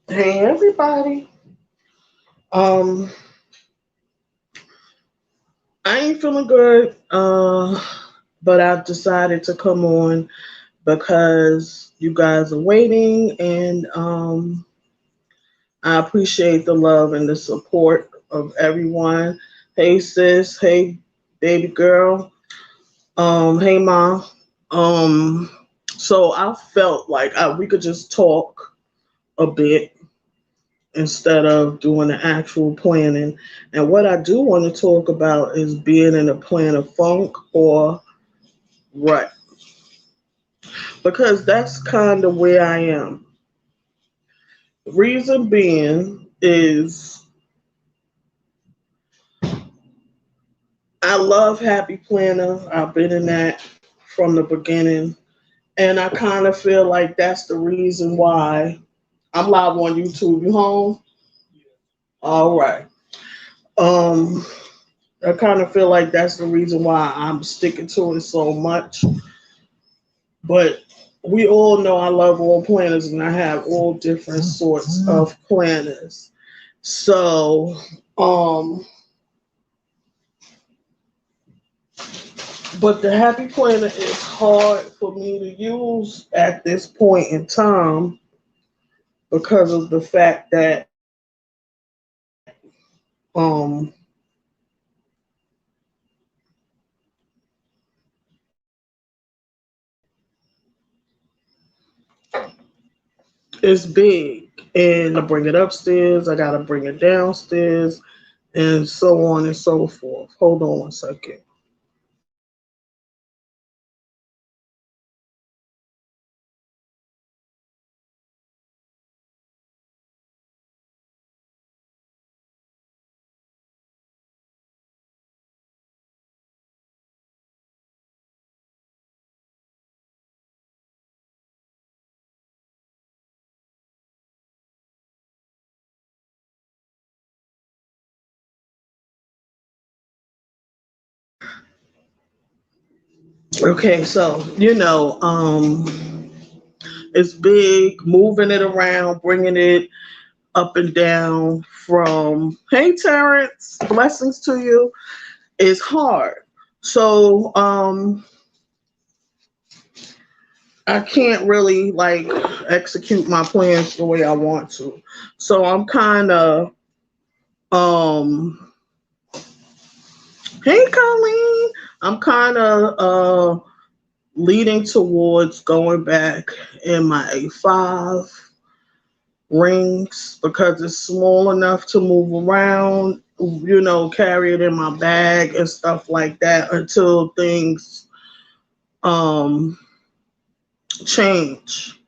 Hey everybody. Um, I ain't feeling good. But I've decided to come on because you guys are waiting, and I appreciate the love and the support of everyone. Hey sis, hey baby girl, hey mom. Um, so I felt like we could just talk a bit instead of doing the actual planning. And what I do want to talk about is being in a planner funk or rut, because that's kind of where I am. Reason being is I love Happy Planner. I've been in that from the beginning. And I kind of feel like that's the reason why I'm live on YouTube. You home? All right. Um, I kind of feel like that's the reason why I'm sticking to it so much. But we all know I love all planners and I have all different sorts of planners. So, um, but the happy planner is hard for me to use at this point in time because of the fact that it's big and to bring it upstairs, I gotta bring it downstairs and so on and so forth. Hold on one second. Okay, so it's big, moving it around, bringing it up and down from, hey Terrence, blessings to you, is hard. So I can't really like execute my plans the way I want to. So I'm kind of um hey Colleen, I'm kind of leading towards going back in my A5 rings because it's small enough to move around, carry it in my bag and stuff like that until things um change.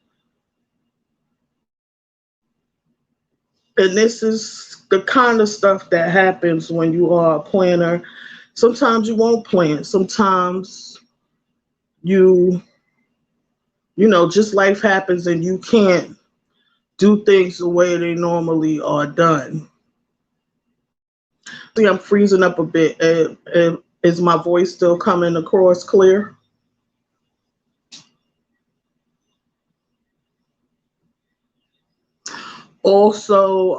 And this is the kind of stuff that happens when you are a planner. Sometimes you won't plan. Sometimes you just life happens and you can't do things the way they normally are done. See, I'm freezing up a bit. Is my voice still coming across clear? Also,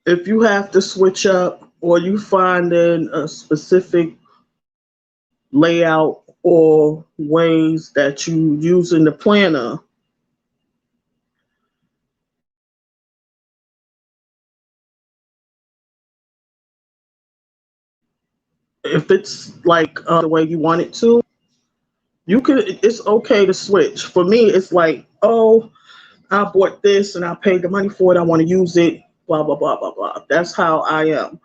if you have to switch up or you find in a specific layout or ways that you use in the planner, if it's like the way you want it to, you can. It's okay to switch. For me, it's like, oh, I bought this and I paid the money for it. I want to use it. Blah blah blah blah blah. That's how I am.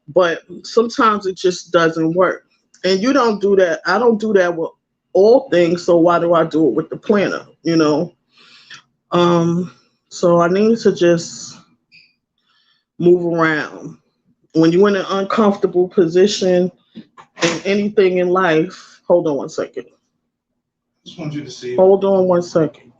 But sometimes it just doesn't work. And you don't do that. I don't do that with all things. So why do I do it with the planner? Um, so I need to just move around. When you're in an uncomfortable position in anything in life, hold on one second. Just want you to see. Hold on one second.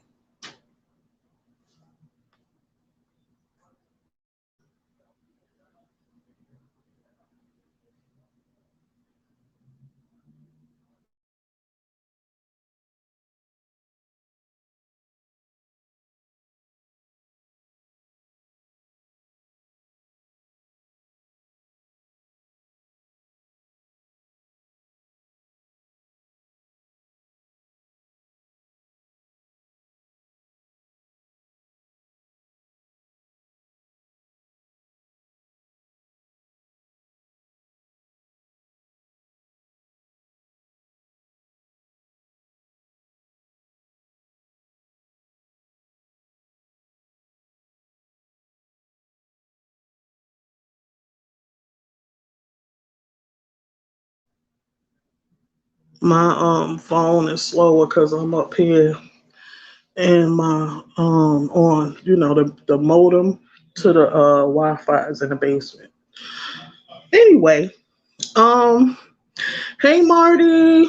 My phone is slower because I'm up here and my on the modem to the Wi-Fi is in the basement. Anyway, um, hey Marty,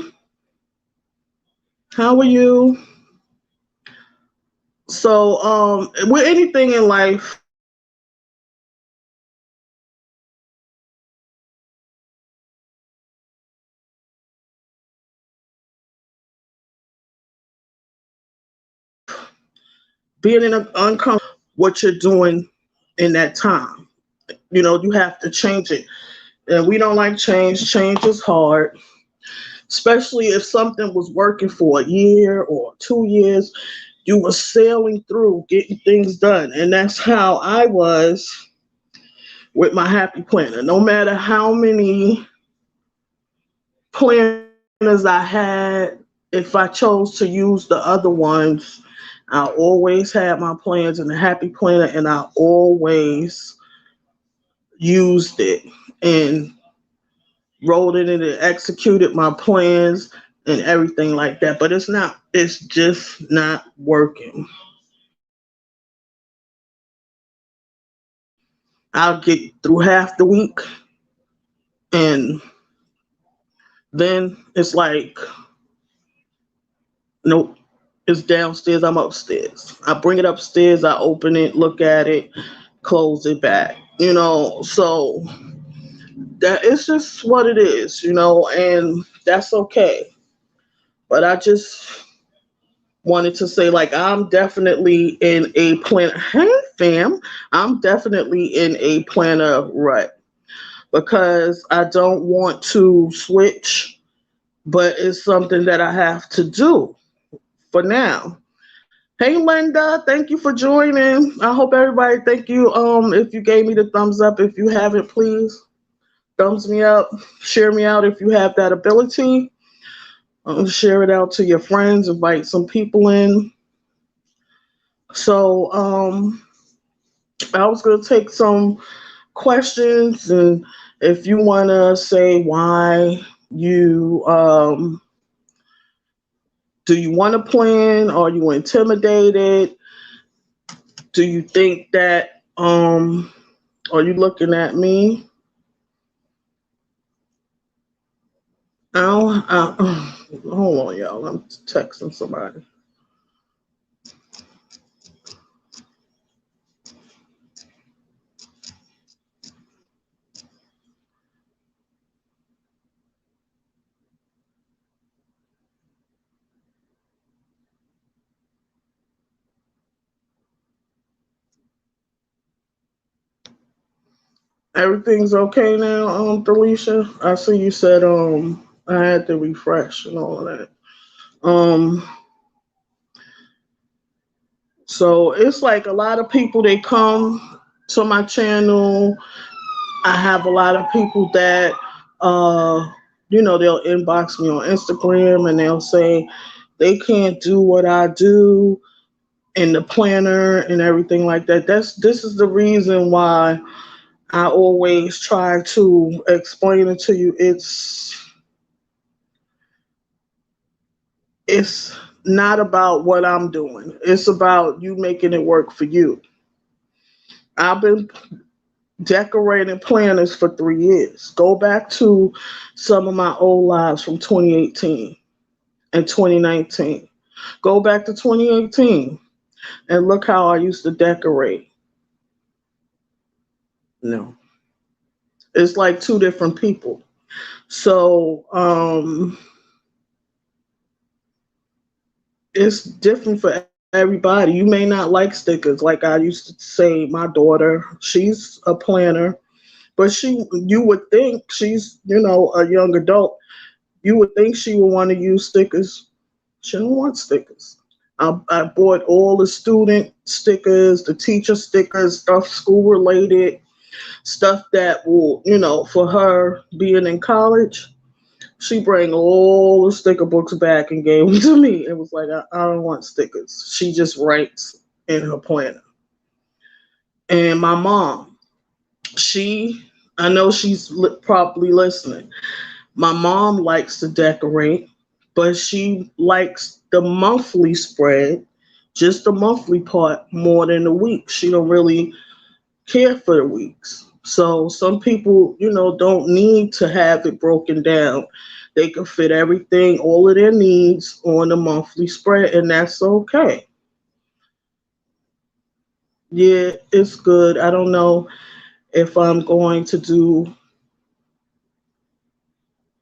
how are you? So with anything in life, being in an uncomfortable what you're doing in that time. You have to change it. And we don't like change. Change is hard, especially if something was working for a year or 2 years. You were sailing through getting things done. And that's how I was with my happy planner. No matter how many planners I had, if I chose to use the other ones, I always had my plans in the happy planner and I always used it and wrote it and executed my plans and everything like that. But it's just not working. I'll get through half the week and then it's like, nope, it's downstairs, I'm upstairs. I bring it upstairs, I open it, look at it, close it back. So that it's just what it is, and that's okay. But I just wanted to say, like, I'm definitely in a plan. Hey, fam, I'm definitely in a planner rut because I don't want to switch, but it's something that I have to do for now. Hey, Linda, thank you for joining. I hope everybody, thank you. If you gave me the thumbs up, if you haven't, please thumbs me up, share me out if you have that ability. Share it out to your friends, invite some people in. So I was going to take some questions, and if you want to say why you do you want to plan? Are you intimidated? Do you think that are you looking at me? Hold on, y'all. I'm texting somebody. Everything's okay now, Felicia. I see you said I had to refresh and all of that. Um so it's like a lot of people they come to my channel. I have a lot of people that they'll inbox me on Instagram and they'll say they can't do what I do in the planner and everything like that. This is the reason why I always try to explain it to you. It's not about what I'm doing. It's about you making it work for you. I've been decorating planners for 3 years. Go back to some of my old lives from 2018 and 2019. Go back to 2018 and look how I used to decorate. No, it's like two different people. So it's different for everybody. You may not like stickers. Like I used to say, my daughter, she's a planner, but you would think she's, a young adult. You would think she would want to use stickers. She don't want stickers. I bought all the student stickers, the teacher stickers, stuff school related, stuff that will, for her being in college. She bring all the sticker books back and gave them to me. It was like, I don't want stickers. She just writes in her planner. And my mom, I know she's probably listening. My mom likes to decorate. but she likes the monthly spread, just the monthly part more than the week. She don't really care for the weeks. So some people, don't need to have it broken down. They can fit everything, all of their needs on the monthly spread, and that's okay. Yeah, it's good. I don't know if I'm going to do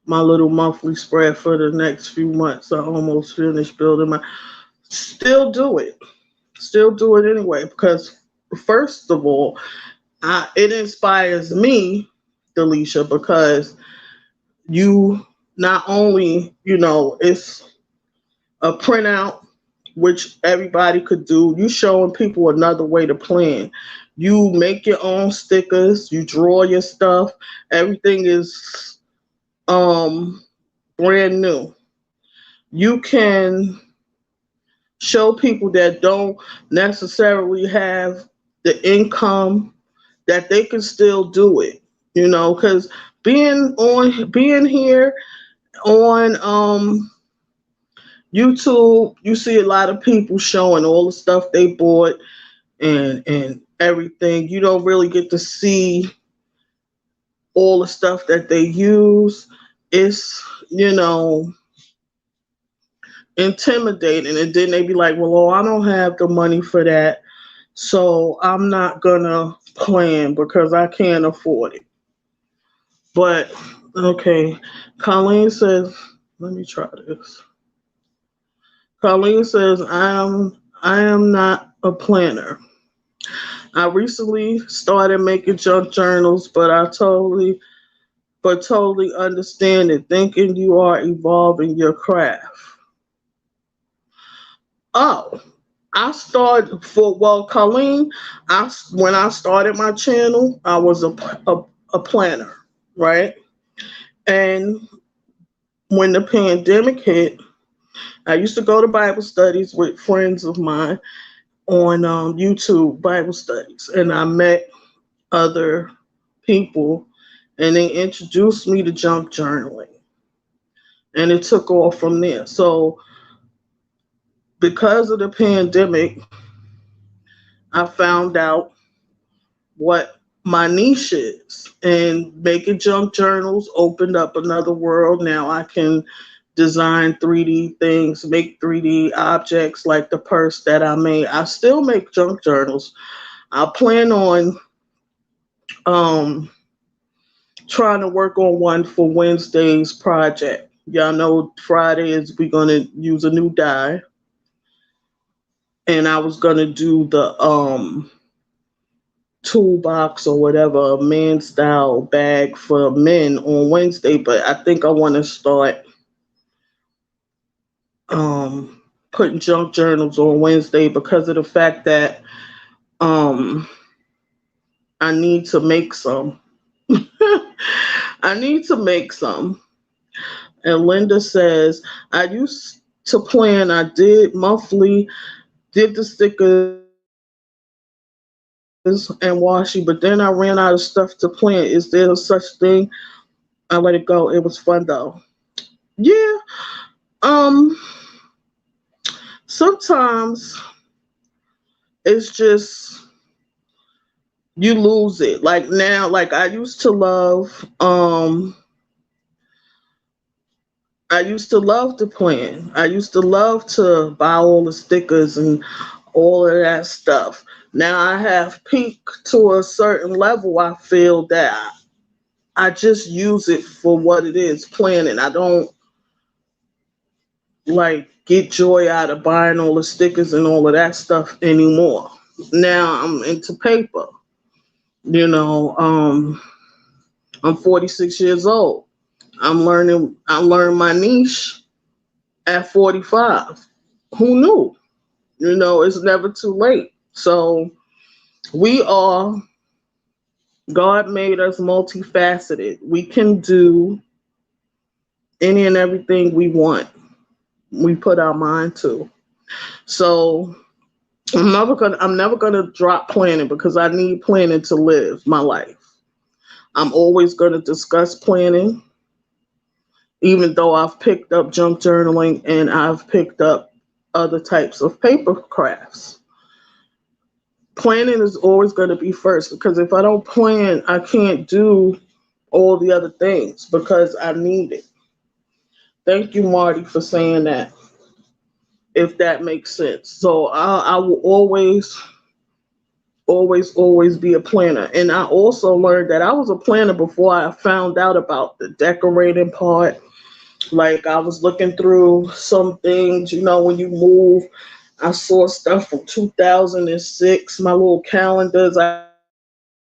my little monthly spread for the next few months. I almost finished building my. Still do it. Still do it anyway because first of all, it inspires me, Delisha, because you not only, it's a printout which everybody could do. You showing people another way to plan. You make your own stickers. You draw your stuff. Everything is um brand new. You can show people that don't necessarily have the income that they can still do it, because being here on YouTube, you see a lot of people showing all the stuff they bought and everything. You don't really get to see all the stuff that they use. It's, intimidating. And then they be like, well, oh, I don't have the money for that. So I'm not gonna plan because I can't afford it. But okay, Colleen says, let me try this. Colleen says, I am not a planner. I recently started making junk journals, but totally understand it, thinking you are evolving your craft. Oh, Colleen, when I started my channel, I was a planner, right? And when the pandemic hit, I used to go to Bible studies with friends of mine on YouTube Bible studies, and I met other people, and they introduced me to junk journaling, and it took off from there. So because of the pandemic, I found out what my niche is, and making junk journals opened up another world. Now I can design 3D things, make 3D objects like the purse that I made. I still make junk journals. I plan on um, trying to work on one for Wednesday's project. Y'all know Friday is we're gonna use a new dye, and I was gonna do the toolbox or whatever, a man style bag for men on Wednesday, but I think I want to start putting junk journals on Wednesday because of the fact that um, I need to make some. I need to make some. And Linda says, I used to plan, I did monthly, did the stickers and washi, but then I ran out of stuff to plan. Is there such thing? I let it go. It was fun though. Yeah. Um, Sometimes it's just you lose it. Like now, like I used to love to plan. I used to love to buy all the stickers and all of that stuff. Now I have peaked to a certain level. I feel that I just use it for what it is, planning. I don't like get joy out of buying all the stickers and all of that stuff anymore. Now I'm into paper. You know, I'm 46 years old. I learned my niche at 45. Who knew? It's never too late. So we are, God made us multifaceted. We can do any and everything we want. We put our mind to. So I'm never gonna drop planning because I need planning to live my life. I'm always gonna discuss planning. even though I've picked up junk journaling and I've picked up other types of paper crafts. Planning is always going to be first, because if I don't plan, I can't do all the other things because I need it. Thank you, Marty, for saying that, if that makes sense. So I will always be a planner. And I also learned that I was a planner before I found out about the decorating part. Like, I was looking through some things, when you move. I saw stuff from 2006, my little calendars I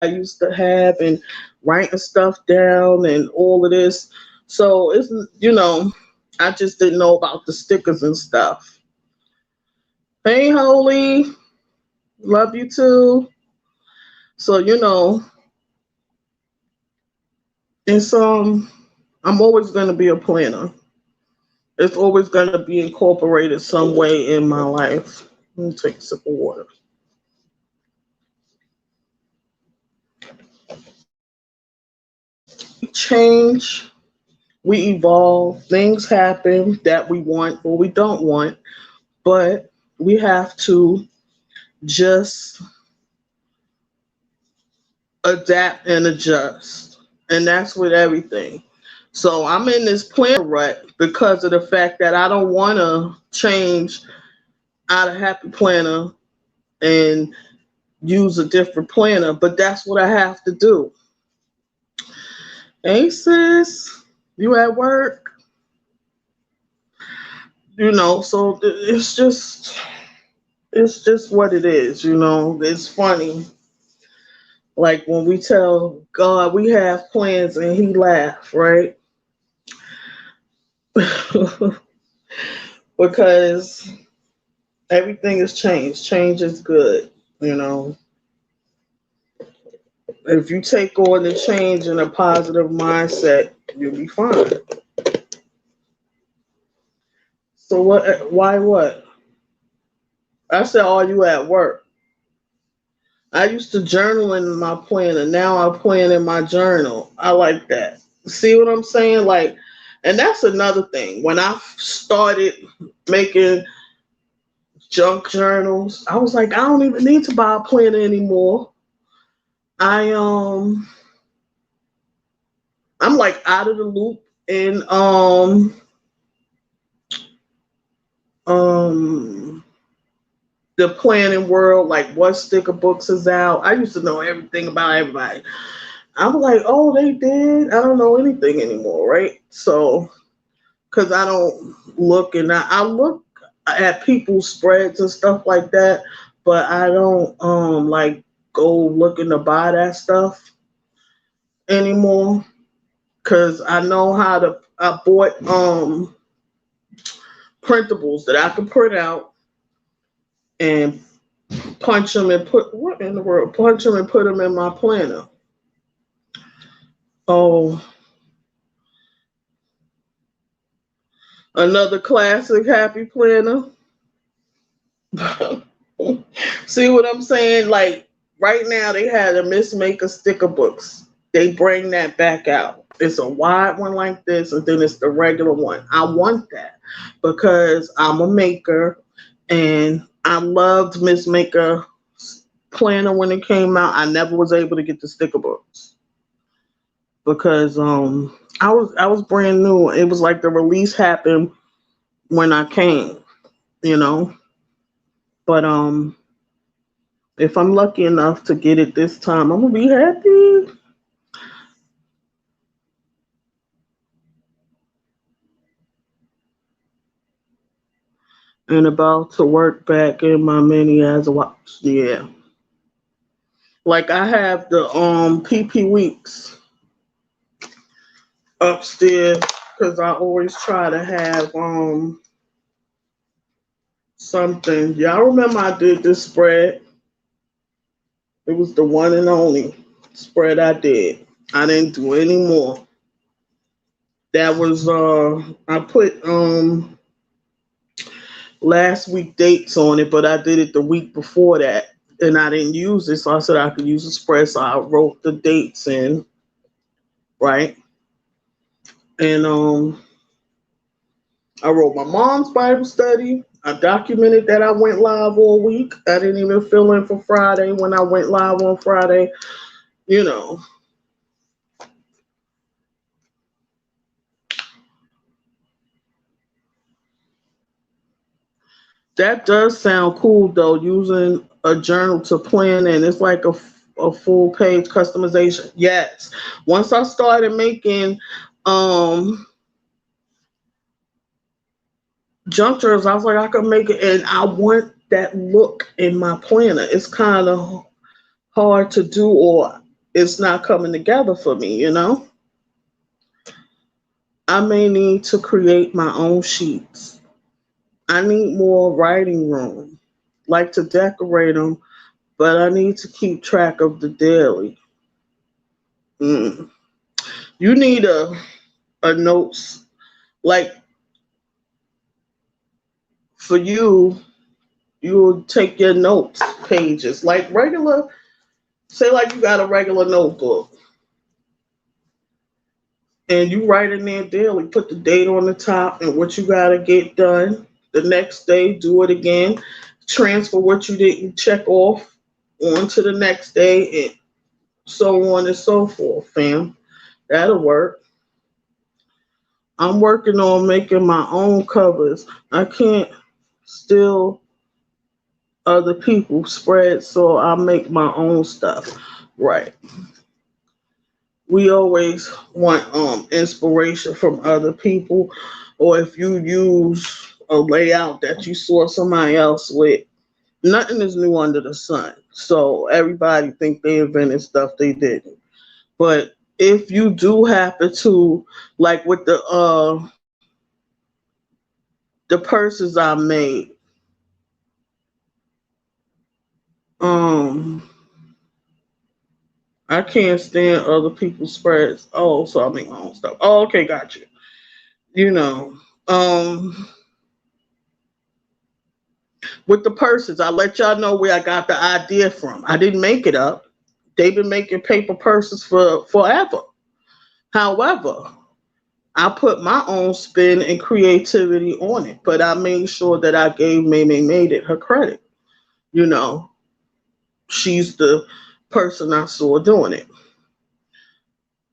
used to have, and writing stuff down and all of this. So I just didn't know about the stickers and stuff. Hey, Holy, love you too. So it's I'm always going to be a planner. It's always going to be incorporated some way in my life. Let me take a sip of water. We change, we evolve, things happen that we want or we don't want, but we have to just adapt and adjust. And that's with everything. So I'm in this planner rut because of the fact that I don't want to change out of Happy Planner and use a different planner, but that's what I have to do. Hey, sis, you at work? So it's just what it is. It's funny. Like when we tell God we have plans and he laughs, right? Because everything has changed. Change is good, If you take on the change in a positive mindset, you'll be fine. So why what? I said, are you at work? I used to journal in my planner. Now I plan in my journal. I like that. See what I'm saying? Like, and that's another thing. When I started making junk journals, I was like, I don't even need to buy a planner anymore. I'm like out of the loop in the planning world, like what sticker books is out. I used to know everything about everybody. I'm like, oh, they did. I don't know anything anymore, right? So, because I don't look, and I look at people's spreads and stuff like that, but I don't like go looking to buy that stuff anymore, because I know how to. I bought printables that I could print out and punch them and put what in the world? Punch them and put them in my planner. Oh, another classic Happy Planner. See what I'm saying? Like right now, they had a Miss Maker sticker books. They bring that back out. It's a wide one like this, and then it's the regular one. I want that because I'm a maker, and I loved Miss Maker planner when it came out. I never was able to get the sticker books because I was brand new. It was like the release happened when I came, But if I'm lucky enough to get it this time, I'm gonna be happy. And about to work back in my mini as a watch. Yeah. Like I have the PP weeks upstairs because I always try to have something. Y'all remember I did this spread? It was the one and only spread I did. I didn't do any more. That was I put last week dates on it, but I did it the week before that and I didn't use it, so I said I could use a spread, so I wrote the dates in, right? And I wrote my mom's Bible study. I documented that I went live all week. I didn't even fill in for Friday when I went live on Friday. You know, that does sound cool though, using a journal to plan in. It's like a full page customization. Yes. Once I started making um junk journals, I was like, I could make it, and I want that look in my planner. It's kind of hard to do, or it's not coming together for me, you know? I may need to create my own sheets. I need more writing room, like to decorate them, but I need to keep track of the daily. Mm. You need a notes, like for you, you'll take your notes pages, like regular, say like you got a regular notebook and you write in there daily, put the date on the top and what you got to get done. The next day, do it again. Transfer what you didn't check off on to the next day, and so on and so forth, fam. That'll work. I'm working on making my own covers. I can't steal other people's spreads, so I make my own stuff. Right. We always want inspiration from other people, or if you use a layout that you saw somebody else with, nothing is new under the sun. So everybody think they invented stuff they didn't. But if you do happen to, like with the purses I made, um I can't stand other people's spreads. Oh, so I make my own stuff. Oh, okay, got you. You know, um, with the purses, I let y'all know where I got the idea from. I didn't make it up. They've been making paper purses for forever. However, I put my own spin and creativity on it, but I made sure that I gave made it her credit. You know, she's the person I saw doing it.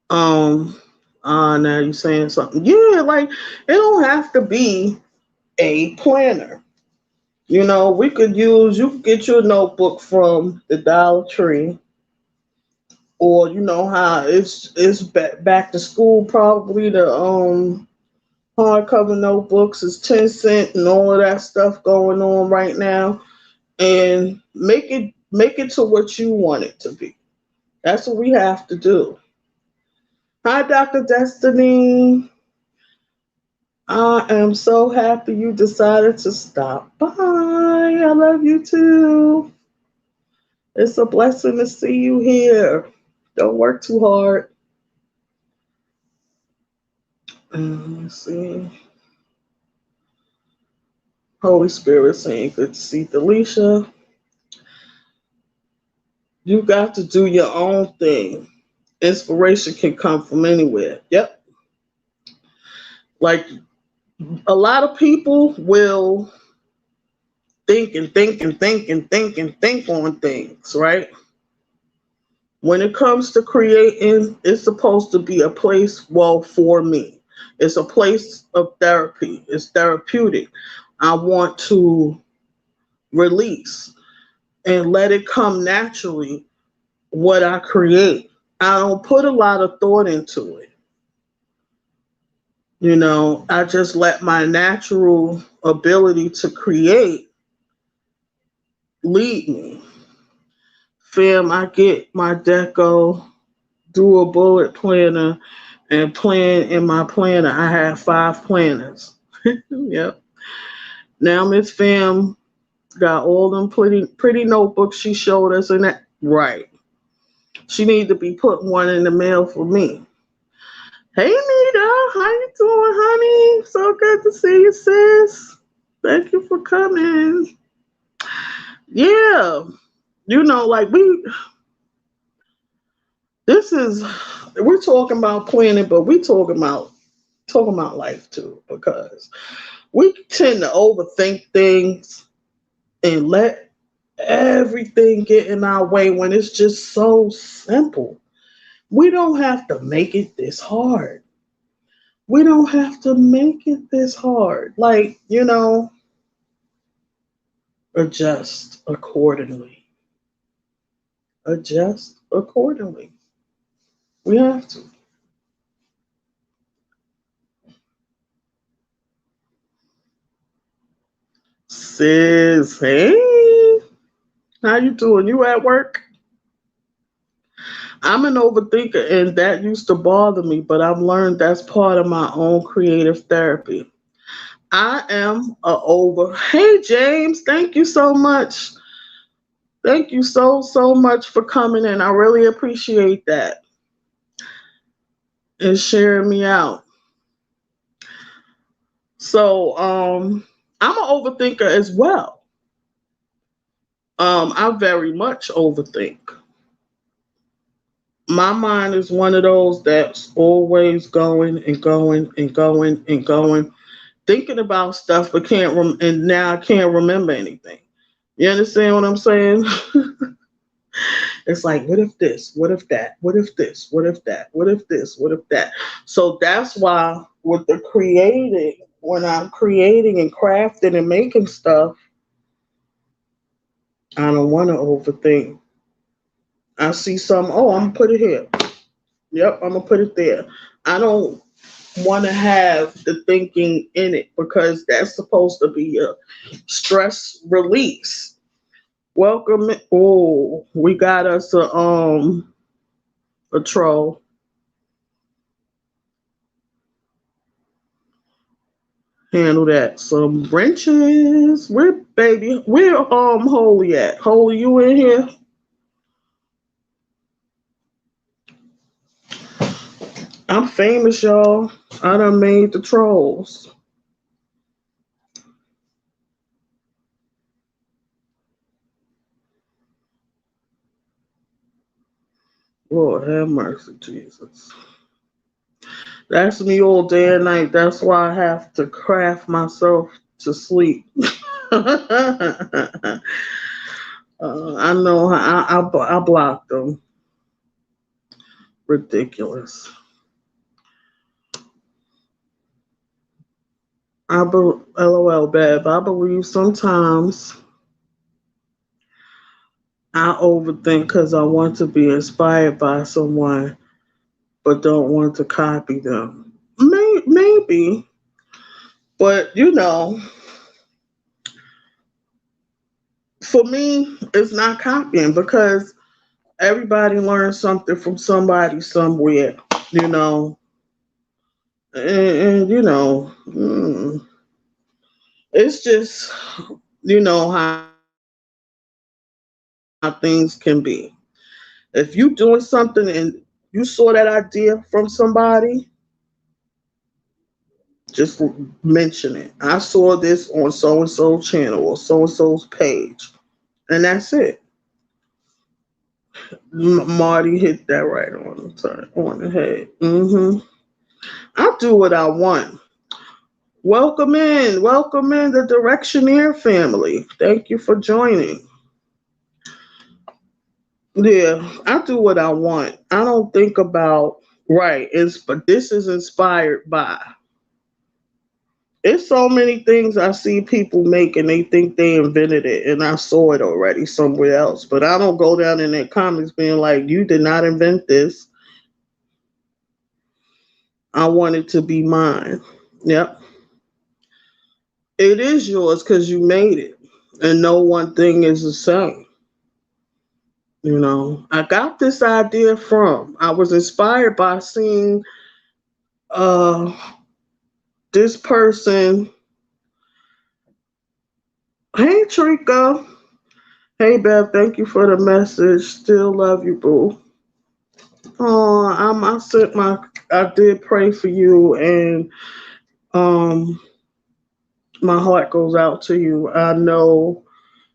Um, now you're saying something. Yeah, like it don't have to be a planner. You know, we could use, you could get your notebook from the Dollar Tree, or you know how it's back to school, probably the hardcover notebooks is 10 cent and all of that stuff going on right now, and make it to what you want it to be. That's what we have to do. Hi, Dr. Destiny. I am so happy you decided to stop by. I love you too. It's a blessing to see you here. Don't work too hard. Let's see. Holy Spirit saying, good to see Delisha. You got to do your own thing. Inspiration can come from anywhere. Yep. Like a lot of people will think and think and think and think and think on things, right? When it comes to creating, it's supposed to be a place, well, for me. It's a place of therapy. It's therapeutic. I want to release and let it come naturally what I create. I don't put a lot of thought into it. You know, I just let my natural ability to create lead me. Fam, I get my deco, do a bullet planner, and plan in my planner. I have 5 planners. Yep. Now Miss Fam got all them pretty notebooks she showed us and that. Right. She need to be putting one in the mail for me. Hey Nita, how you doing, honey? So good to see you, sis. Thank you for coming. Yeah. You know, like this is, we're talking about planning, but we talking about talking about life too, because we tend to overthink things and let everything get in our way when it's just so simple. We don't have to make it this hard. We don't have to make it this hard. Like, adjust accordingly. Adjust accordingly. We have to. Sis, hey, how you doing? You at work? I'm an overthinker, and that used to bother me, but I've learned that's part of my own creative therapy. I am a over. Hey, James, thank you so much. Thank you so much for coming in. I really appreciate that and sharing me out. So, I'm an overthinker as well. I very much overthink. My mind is one of those that's always going and going and going and going, thinking about stuff, but and now I can't remember anything. You understand what I'm saying? It's like, what if this? What if that? What if this? What if that? What if this? What if that? So that's why with the creating, when I'm creating and crafting and making stuff, I don't want to overthink. I see some, oh, I'm gonna put it here. Yep, I'm gonna put it there. I don't want to have the thinking in it because that's supposed to be a stress release. Welcome. Oh, we got us a troll. Handle that. Some wrenches. Where Holy at? Holy, you in here? I'm famous, y'all. I done made the trolls. Lord have mercy, Jesus. That's me all day and night. That's why I have to craft myself to sleep. I know I blocked them. Ridiculous. LOL, babe. I believe sometimes I overthink because I want to be inspired by someone, but don't want to copy them. Maybe, but for me, it's not copying because everybody learns something from somebody somewhere, you know, and it's just how things can be. If you doing something and you saw that idea from somebody, just mention it. I saw this on so and so channel or so and so's page, and that's it. Marty hit that right on the head. I do what I want. Welcome in the Directioneer family. Thank you for joining. Yeah, I do what I want. I don't think about right. But this is inspired by. It's so many things I see people make and they think they invented it, and I saw it already somewhere else. But I don't go down in their comments being like, "You did not invent this. I want it to be mine." Yep, it is yours because you made it, and no one thing is the same. I got this idea from. I was inspired by seeing uh this person. Hey Trika. Hey Bev, thank you for the message. Still love you, boo. Oh, I did pray for you, and um my heart goes out to you. I know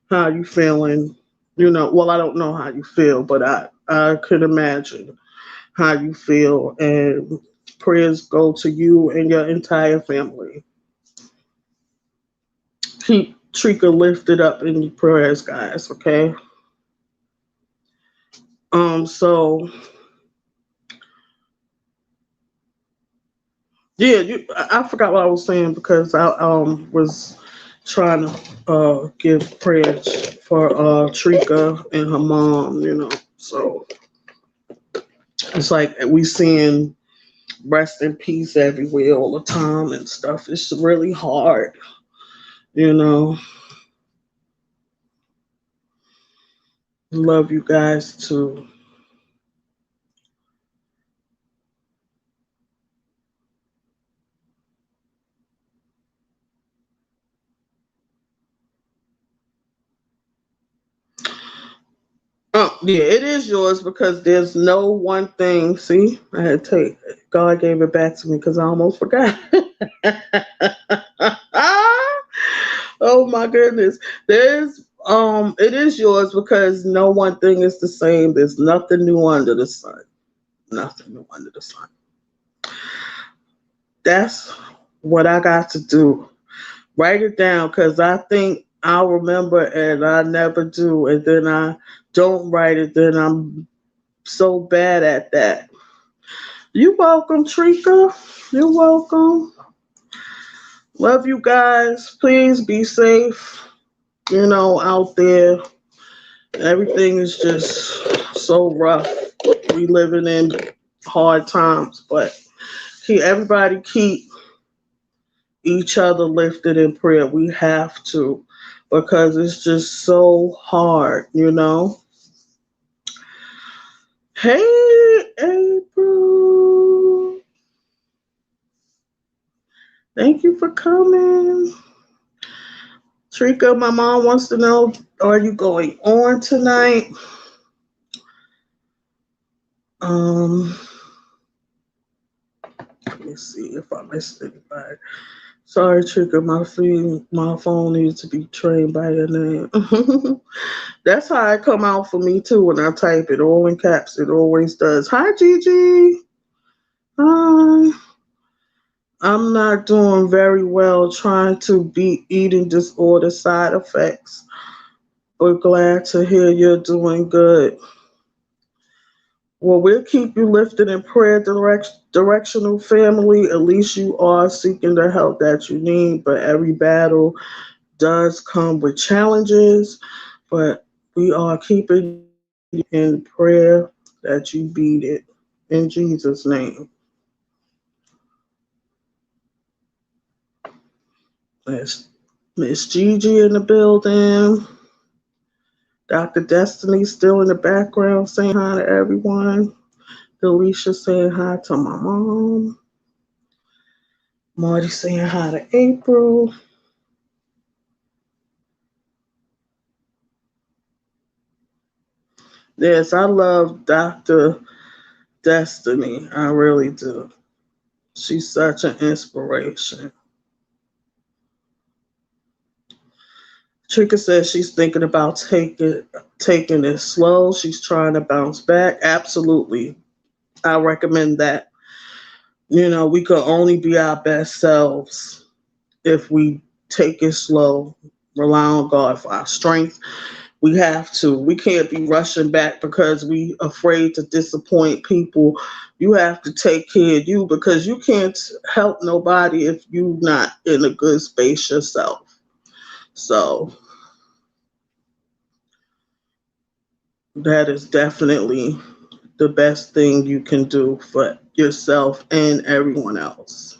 how you feeling. Well, I don't know how you feel, but I could imagine how you feel, and Prayers go to you and your entire family. Keep Trika lifted up in your prayers, guys, okay? So yeah, I forgot what I was saying because I was trying to give prayers for Trika and her mom, you know. So it's like we seeing rest in peace everywhere all the time and stuff. It's really hard, you know. Love you guys too. Oh, yeah, it is yours because there's no one thing. See, I had to take God gave it back to me because I almost forgot. Oh my goodness. There's it is yours because no one thing is the same. There's nothing new under the sun. Nothing new under the sun. That's what I got to do. Write it down because I think I'll remember and I never do. And then I don't write it, then I'm so bad at that. You're welcome, Trika. You're welcome. Love you guys. Please be safe, you know, out there. Everything is just so rough. We living in hard times, but everybody keep each other lifted in prayer. We have to because it's just so hard, you know. Hey, April. Thank you for coming. Trika, my mom wants to know, are you going on tonight? Let me see if I missed anybody. Sorry, Trika, my phone needs to be trained by your name. That's how it come out for me too when I type it. All in caps, it always does. Hi, Gigi. Hi. I'm not doing very well trying to beat eating disorder side effects, but glad to hear you're doing good. Well, we'll keep you lifted in prayer, directional family. At least you are seeking the help that you need, but every battle does come with challenges, but we are keeping you in prayer that you beat it in Jesus' name. Miss Gigi in the building. Dr. Destiny still in the background saying hi to everyone. Delisha saying hi to my mom. Marty saying hi to April. Yes, I love Dr. Destiny. I really do. She's such an inspiration. Trika says she's thinking about taking it slow. She's trying to bounce back. Absolutely. I recommend that. You know, we could only be our best selves if we take it slow, rely on God for our strength. We have to. We can't be rushing back because we afraid to disappoint people. You have to take care of you because you can't help nobody if you're not in a good space yourself. So that is definitely the best thing you can do for yourself and everyone else.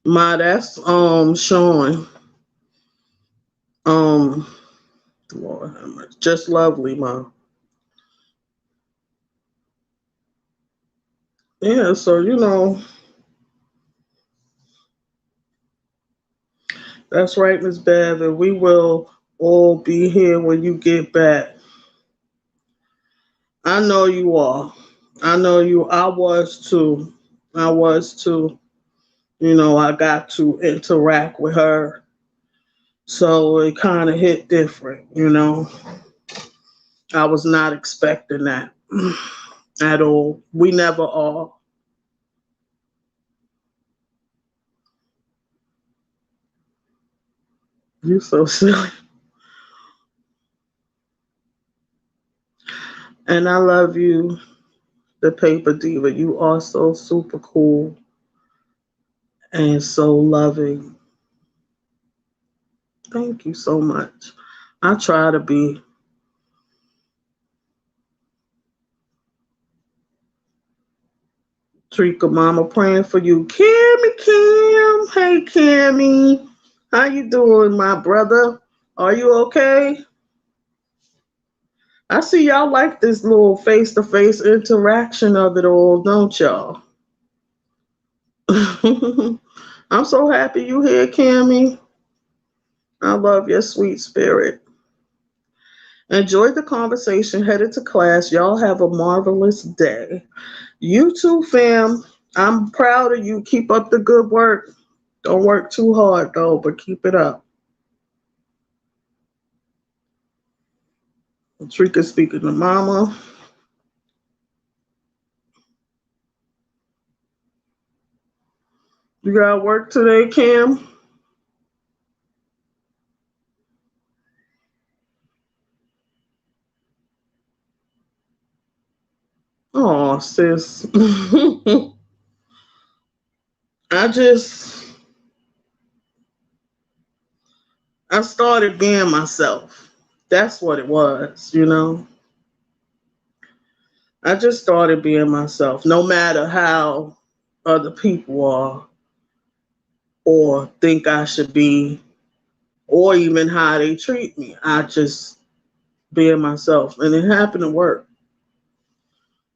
Ma, that's Sean. Um Lord have mercy. Just lovely, Ma. Yeah, so you know, that's right, Miss Bev, and we will all be here when you get back. I know you are. I know you. I was too. I was too. You know, I got to interact with her. So it kind of hit different, you know. I was not expecting that at all. We never are. You so silly. And I love you, the paper diva. You are so super cool and so loving. Thank you so much. I try to be. Trika Mama praying for you. Cammy Cam. Hey Cammy. How you doing, my brother? Are you okay? I see y'all like this little face-to-face interaction of it all, don't y'all? I'm so happy you here, Cammy. I love your sweet spirit. Enjoyed the conversation, headed to class. Y'all have a marvelous day. You too, fam. I'm proud of you. Keep up the good work. Don't work too hard, though, but keep it up. Trika speaking to Mama. You got work today, Cam? Oh, sis. I just, I started being myself. That's what it was, you know? I just started being myself, no matter how other people are or think I should be, or even how they treat me. I just being myself, and it happened to work.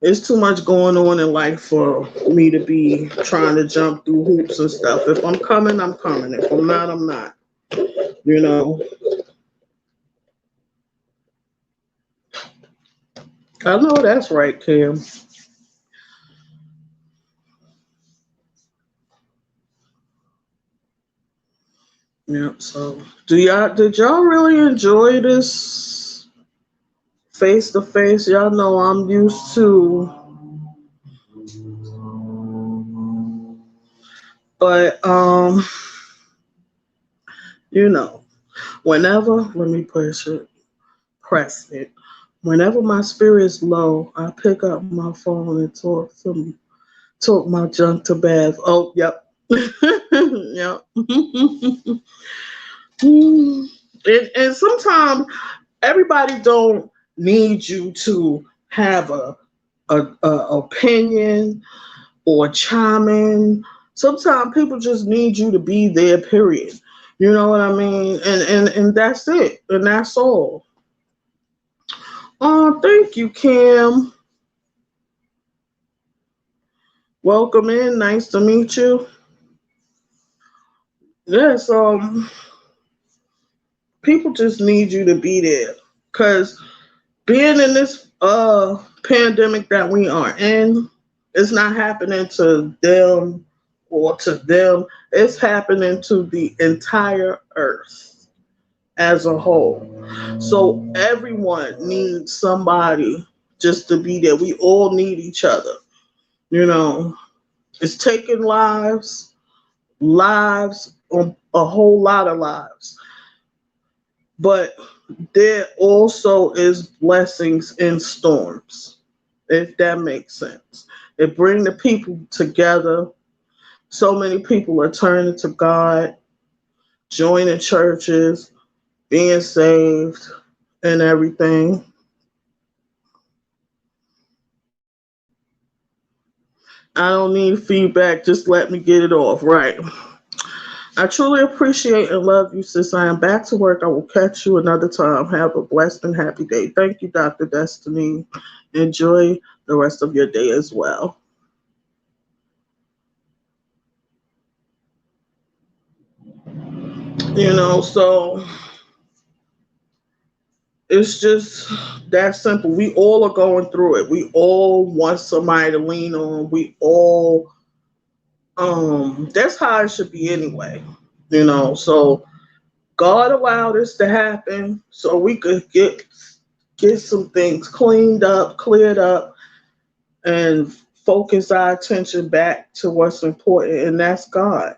It's too much going on in life for me to be trying to jump through hoops and stuff. If I'm coming, I'm coming. If I'm not, I'm not. You know, I know that's right, Kim. Yeah. So, did y'all really enjoy this face to face? Y'all know I'm used to, but you know, whenever let me press it. Whenever my spirit is low, I pick up my phone and talk my junk to Bev. Oh, yep. Yep. And sometimes everybody don't need you to have a opinion or chime in. Sometimes people just need you to be there, period. You know what I mean? And that's it. And that's all. Oh, thank you, Kim. Welcome in. Nice to meet you. Yes, people just need you to be there. Cause being in this pandemic that we are in, it's not happening to them or to them. It's happening to the entire earth as a whole. So everyone needs somebody just to be there. We all need each other. You know, it's taking lives, a whole lot of lives. But there also is blessings in storms, if that makes sense. It brings the people together. So many people are turning to God, joining churches, being saved, and everything. I don't need feedback, just let me get it off. Right. I truly appreciate and love you, sis. I am back to work. I will catch you another time. Have a blessed and happy day. Thank you, Dr. Destiny. Enjoy the rest of your day as well. So it's just that simple. We all are going through it. We all want somebody to lean on. We all that's how it should be anyway. So God allowed this to happen so we could get get some things cleaned up, cleared up, and focus our attention back to what's important, and that's God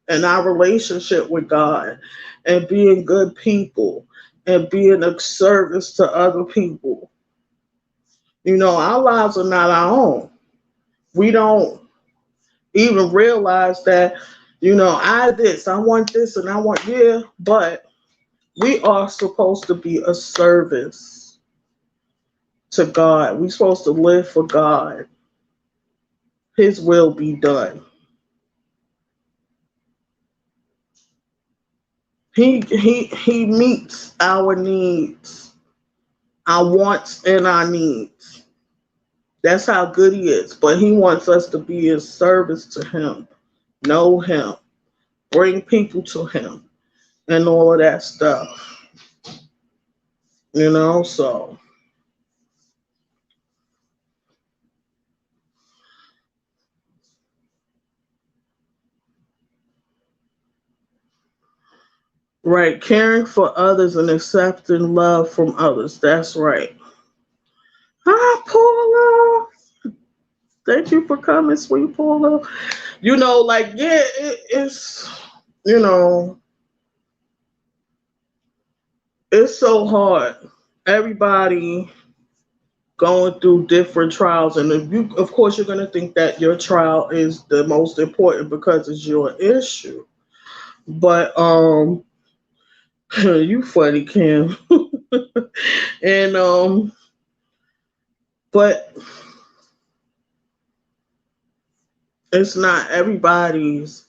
and our relationship with God and being good people and being of service to other people. You know, our lives are not our own. We don't even realize that, I want this and I want, yeah, but we are supposed to be a service to God. We're supposed to live for God. His will be done. He meets our needs, our wants and our needs. That's how good he is. But he wants us to be in service to him, know him, bring people to him, and all of that stuff. So right, caring for others and accepting love from others. That's right. Hi, Paula. Thank you for coming, sweet Paula. Yeah, you know, it's so hard. Everybody going through different trials, and if you, of course, you're gonna think that your trial is the most important because it's your issue. But you funny, Kim. And but it's not everybody's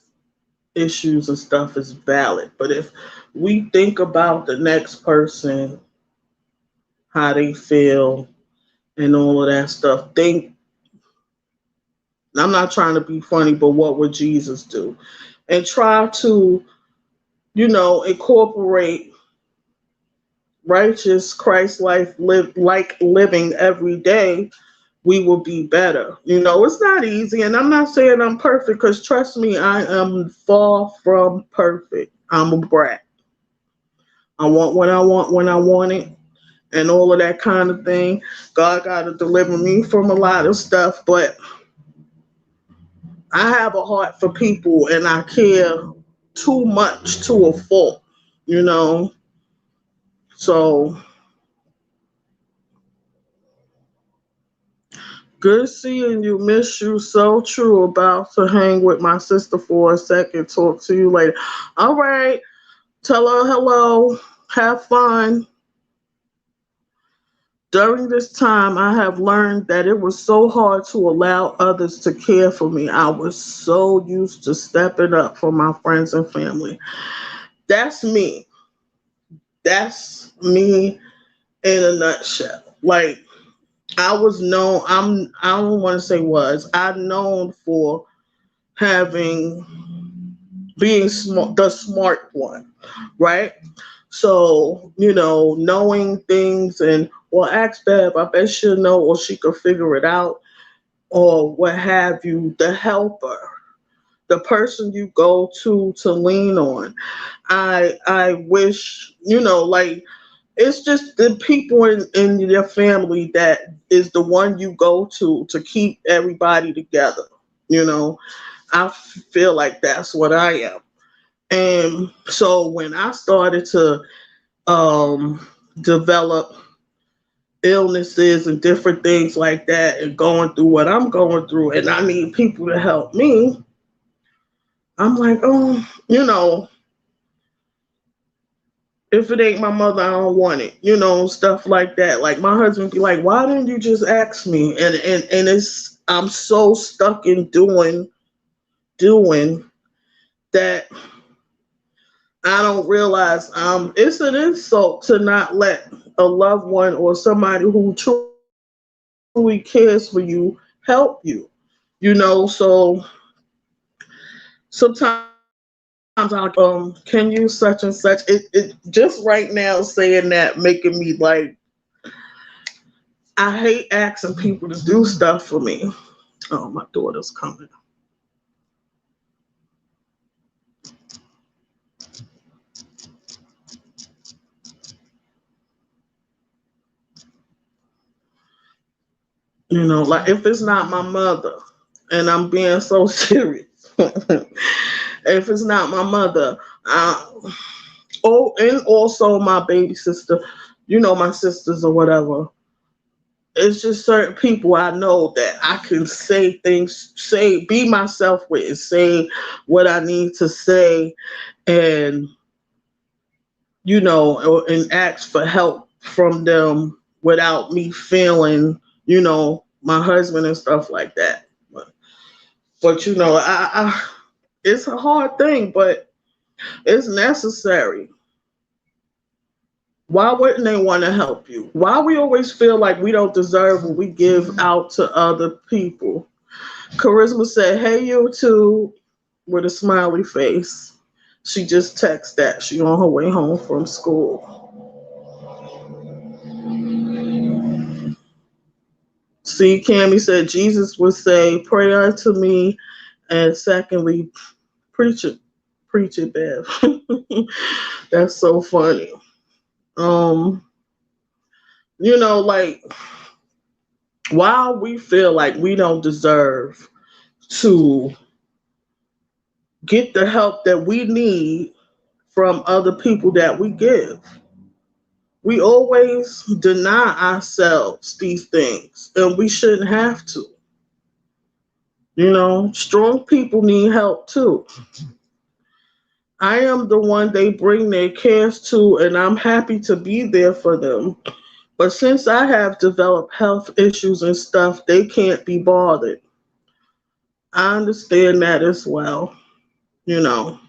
issues and stuff is valid. But if we think about the next person, how they feel, and all of that stuff, think. I'm not trying to be funny, but what would Jesus do? And try to, incorporate righteous Christ life, living every day. We will be better. It's not easy, and I'm not saying I'm perfect, because trust me, I am far from perfect. I'm a brat. I want what I want when I want it, and all of that kind of thing. God got to deliver me from a lot of stuff, but I have a heart for people, and I care too much to a fault, you know. So good seeing you. Miss you. So true. About to hang with my sister for a second. Talk to you later. All right. Tell her hello. Have fun. During this time, I have learned that it was so hard to allow others to care for me. I was so used to stepping up for my friends and family. That's me. That's me in a nutshell. Like, I was known, I don't want to say was, I'm known for having, being smart, the smart one, right? So, knowing things, and, well, ask Bev, I bet she'll know, or she could figure it out, or what have you, the helper, the person you go to lean on. I wish, like, it's just the people in your family that is the one you go to keep everybody together. You know, I feel like that's what I am. And so when I started to develop illnesses and different things like that, and going through what I'm going through, and I need people to help me, I'm like, oh, if it ain't my mother, I don't want it, stuff like that. Like, my husband be like, why didn't you just ask me? And it's, I'm so stuck in doing that I don't realize it's an insult to not let a loved one or somebody who truly cares for you help you. So sometimes I can you such and such. It just right now saying that making me like, I hate asking people to do stuff for me. Oh, my daughter's coming. You know, like if it's not my mother, and I'm being so serious, if it's not my mother, oh, and also my baby sister, you know, my sisters or whatever. It's just certain people I know that I can say things, say, be myself with, and say what I need to say, and and ask for help from them without me feeling, my husband and stuff like that. But it's a hard thing, but it's necessary. Why wouldn't they want to help you? Why we always feel like we don't deserve what we give out to other people? Charisma said, "Hey, you too," with a smiley face. She just texted that she on her way home from school. See, Cammy said Jesus would say, "Pray unto me," and secondly, preach it, Bev. That's so funny. Um, like why we feel like we don't deserve to get the help that we need from other people that we give. We always deny ourselves these things, and we shouldn't have to. Strong people need help too. I am the one they bring their cares to, and I'm happy to be there for them. But since I have developed health issues and stuff, they can't be bothered. I understand that as well. You know,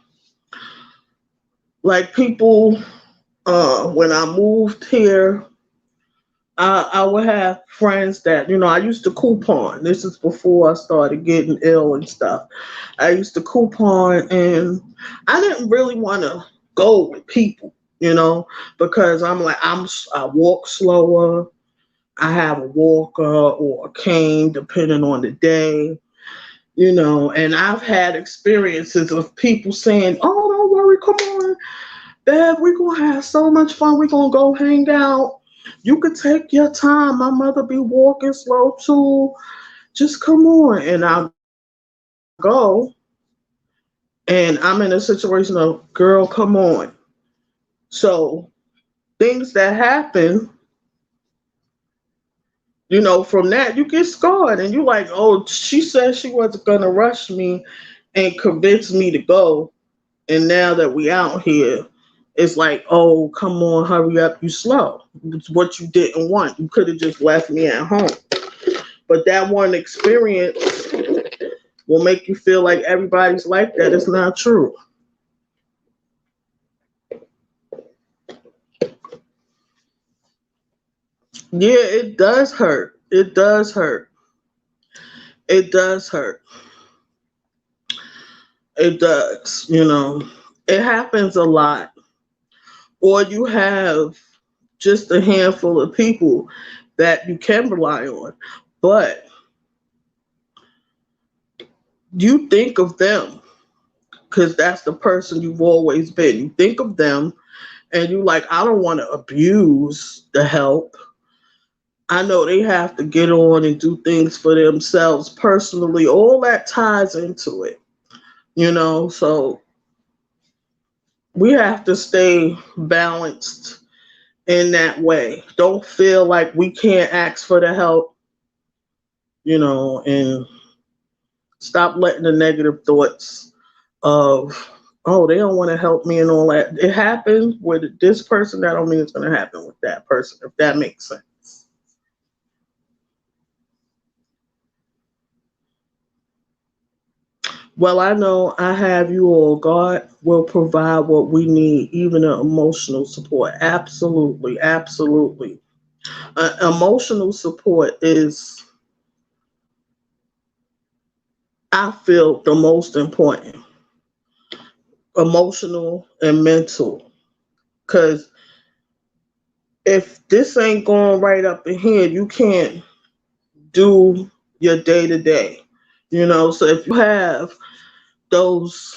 like people, when I moved here, I would have friends that, I used to coupon. This is before I started getting ill and stuff. I used to coupon, and I didn't really want to go with people, because I'm like, I walk slower. I have a walker or a cane, depending on the day, and I've had experiences of people saying, "Oh, don't worry, come on, Bev, we're going to have so much fun. We're going to go hang out. You could take your time. My mother be walking slow too. Just come on." And I go, and I'm in a situation of, "Girl, come on." So things that happen, from that, you get scarred, and you like, "Oh, she said she wasn't going to rush me and convince me to go. And now that we out here, it's like, oh, come on, hurry up, you slow. It's what you didn't want. You could have just left me at home." But that one experience will make you feel like everybody's like that. It's not true. Yeah, it does hurt. It does hurt. It does hurt. It does, It happens a lot. Or you have just a handful of people that you can rely on. But you think of them because that's the person you've always been. You think of them and you like, I don't want to abuse the help. I know they have to get on and do things for themselves personally. All that ties into it, so we have to stay balanced in that way. Don't feel like we can't ask for the help, and stop letting the negative thoughts of, "Oh, they don't want to help me," and all that. It happened with this person. That don't mean it's going to happen with that person, if that makes sense. Well, I know I have you all. God will provide what we need, even the emotional support. Absolutely, absolutely. Emotional support is, I feel, the most important. Emotional and mental. Because if this ain't going right up in here, you can't do your day to day. So if you have those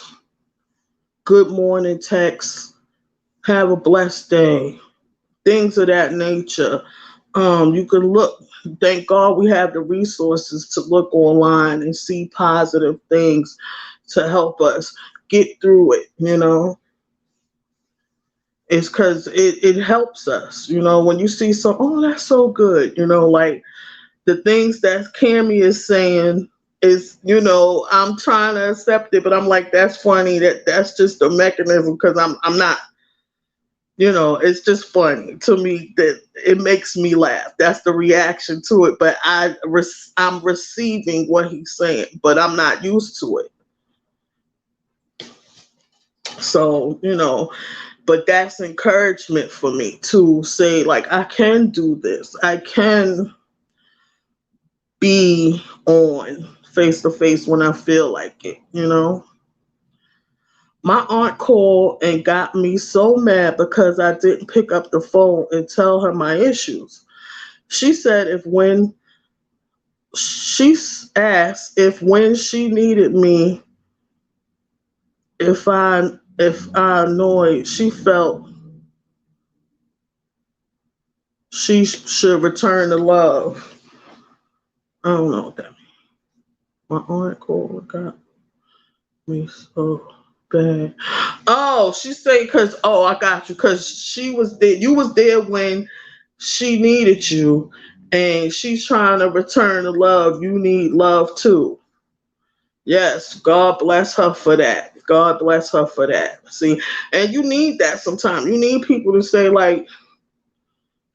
good morning texts, have a blessed day, things of that nature, You can look, thank God we have the resources to look online and see positive things to help us get through it, you know. It's because it helps us, you know, when you see some, oh, that's so good, you know, like the things that Cammy is saying is, you know, I'm trying to accept it, but I'm like, that's funny. That's just a mechanism because I'm not, you know, it's just funny to me that it makes me laugh. That's the reaction to it. But I'm receiving what he's saying, but I'm not used to it. So, you know, but that's encouragement for me to say, like, I can do this. I can be on face to face when I feel like it, you know. My aunt called and got me so mad because I didn't pick up the phone and tell her my issues. She said if when she asked if when she needed me, if I annoyed, she felt she should return the love. I don't know what that means. My aunt called and got me so bad. Oh, she said because I got you because she was there. You was there when she needed you, and she's trying to return the love. You need love too. Yes, God bless her for that. God bless her for that. See, and you need that sometimes. You need people to say like,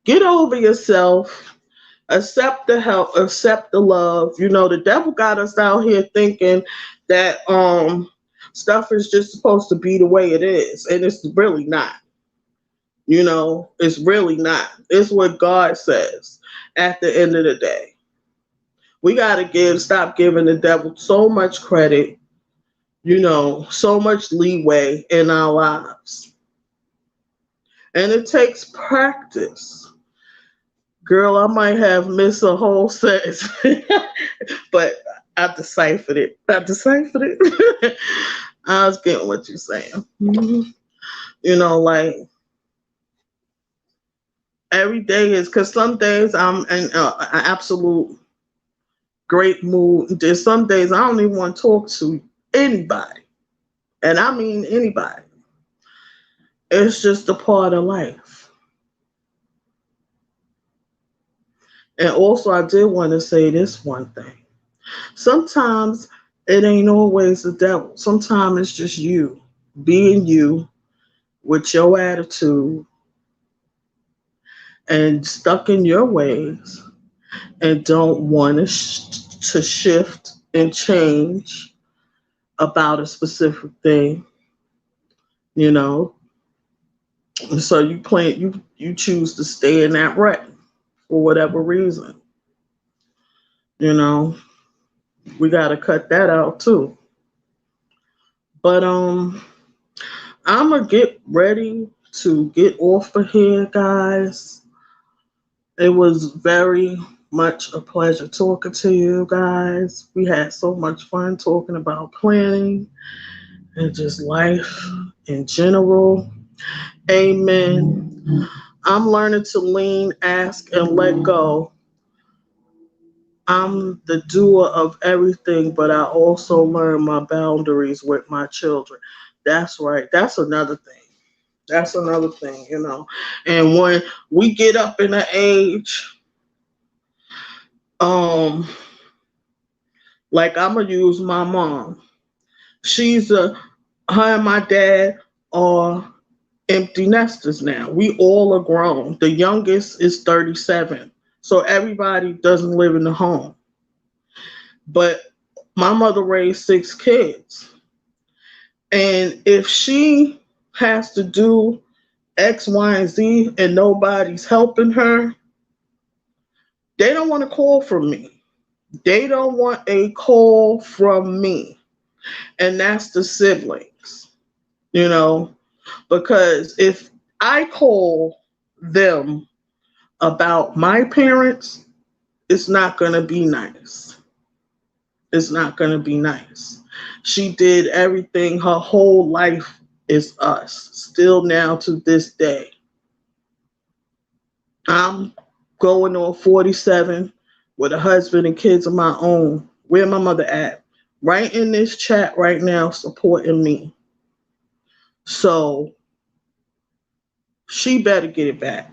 get over yourself, accept the help, accept the love. You know, the devil got us out here thinking that stuff is just supposed to be the way it is, and it's really not. You know, it's really not. It's what God says at the end of the day. We got to stop giving the devil so much credit, you know, so much leeway in our lives. And it takes practice. Girl, I might have missed a whole sentence, but I deciphered it. I was getting what you're saying. Mhm. You know, like every day is because some days I'm in an absolute great mood. There's some days I don't even want to talk to anybody. And I mean anybody. It's just a part of life. And also, I did want to say this one thing. Sometimes it ain't always the devil. Sometimes it's just you being you with your attitude and stuck in your ways and don't want to shift and change about a specific thing, you know. So you choose to stay in that rut for whatever reason, you know. We got to cut that out too. But I'm gonna get ready to get off of here, guys. It was very much a pleasure talking to you guys. We had so much fun talking about planning and just life in general. Amen. I'm learning to lean, ask, and let go. I'm the doer of everything, but I also learn my boundaries with my children. That's right. That's another thing. That's another thing, you know. And when we get up in the age, um, like I'm gonna use my mom. Her and my dad are empty nesters now. We all are grown. The youngest is 37. So everybody doesn't live in the home. But my mother raised 6 kids. And if she has to do X, Y, and Z and nobody's helping her, they don't want a call from me. They don't want a call from me. And that's the siblings, you know, because if I call them about my parents, it's not going to be nice. It's not going to be nice. She did everything. Her whole life is us. Still now to this day. I'm going on 47 with a husband and kids of my own. Where my mother at? Right in this chat right now, supporting me. So she better get it back.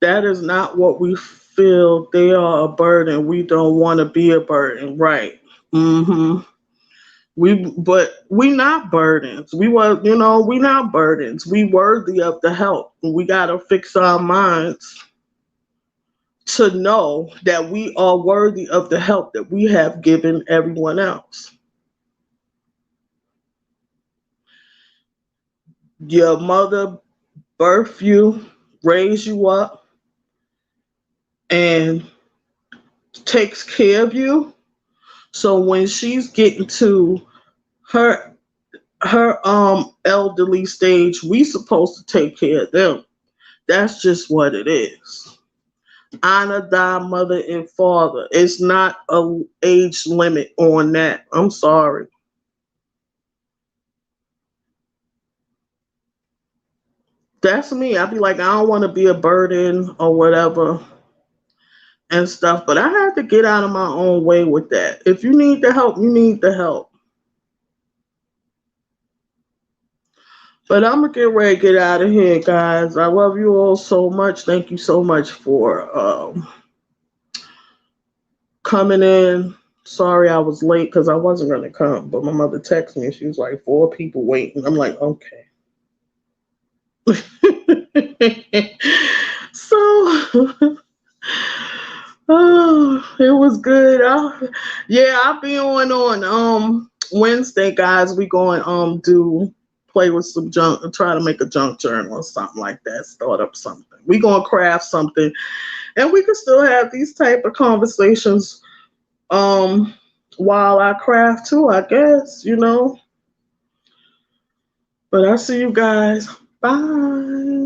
That is not what we feel. They are a burden. We don't want to be a burden, right? Mm-hmm. But we not burdens. We not burdens. We worthy of the help. We gotta fix our minds to know that we are worthy of the help that we have given everyone else. Your mother birthed you, raised you up, and takes care of you. So when she's getting to her elderly stage, we supposed to take care of them. That's just what it is. Honor thy mother and father. It's not a age limit on that. I'm sorry. That's me. I'd be like, I don't want to be a burden or whatever and stuff. But I have to get out of my own way with that. If you need the help, you need the help. But I'm gonna get ready to get out of here, guys. I love you all so much. Thank you so much for coming in. Sorry I was late because I wasn't gonna come, but my mother texted me. She was like, 4 people waiting. I'm like, okay. So, oh, it was good. Yeah, I'll be on Wednesday, guys. We going do play with some junk, try to make a junk journal or something like that. Start up something. We gonna craft something, and we can still have these type of conversations while I craft too. I guess. But I'll see you guys. Bye.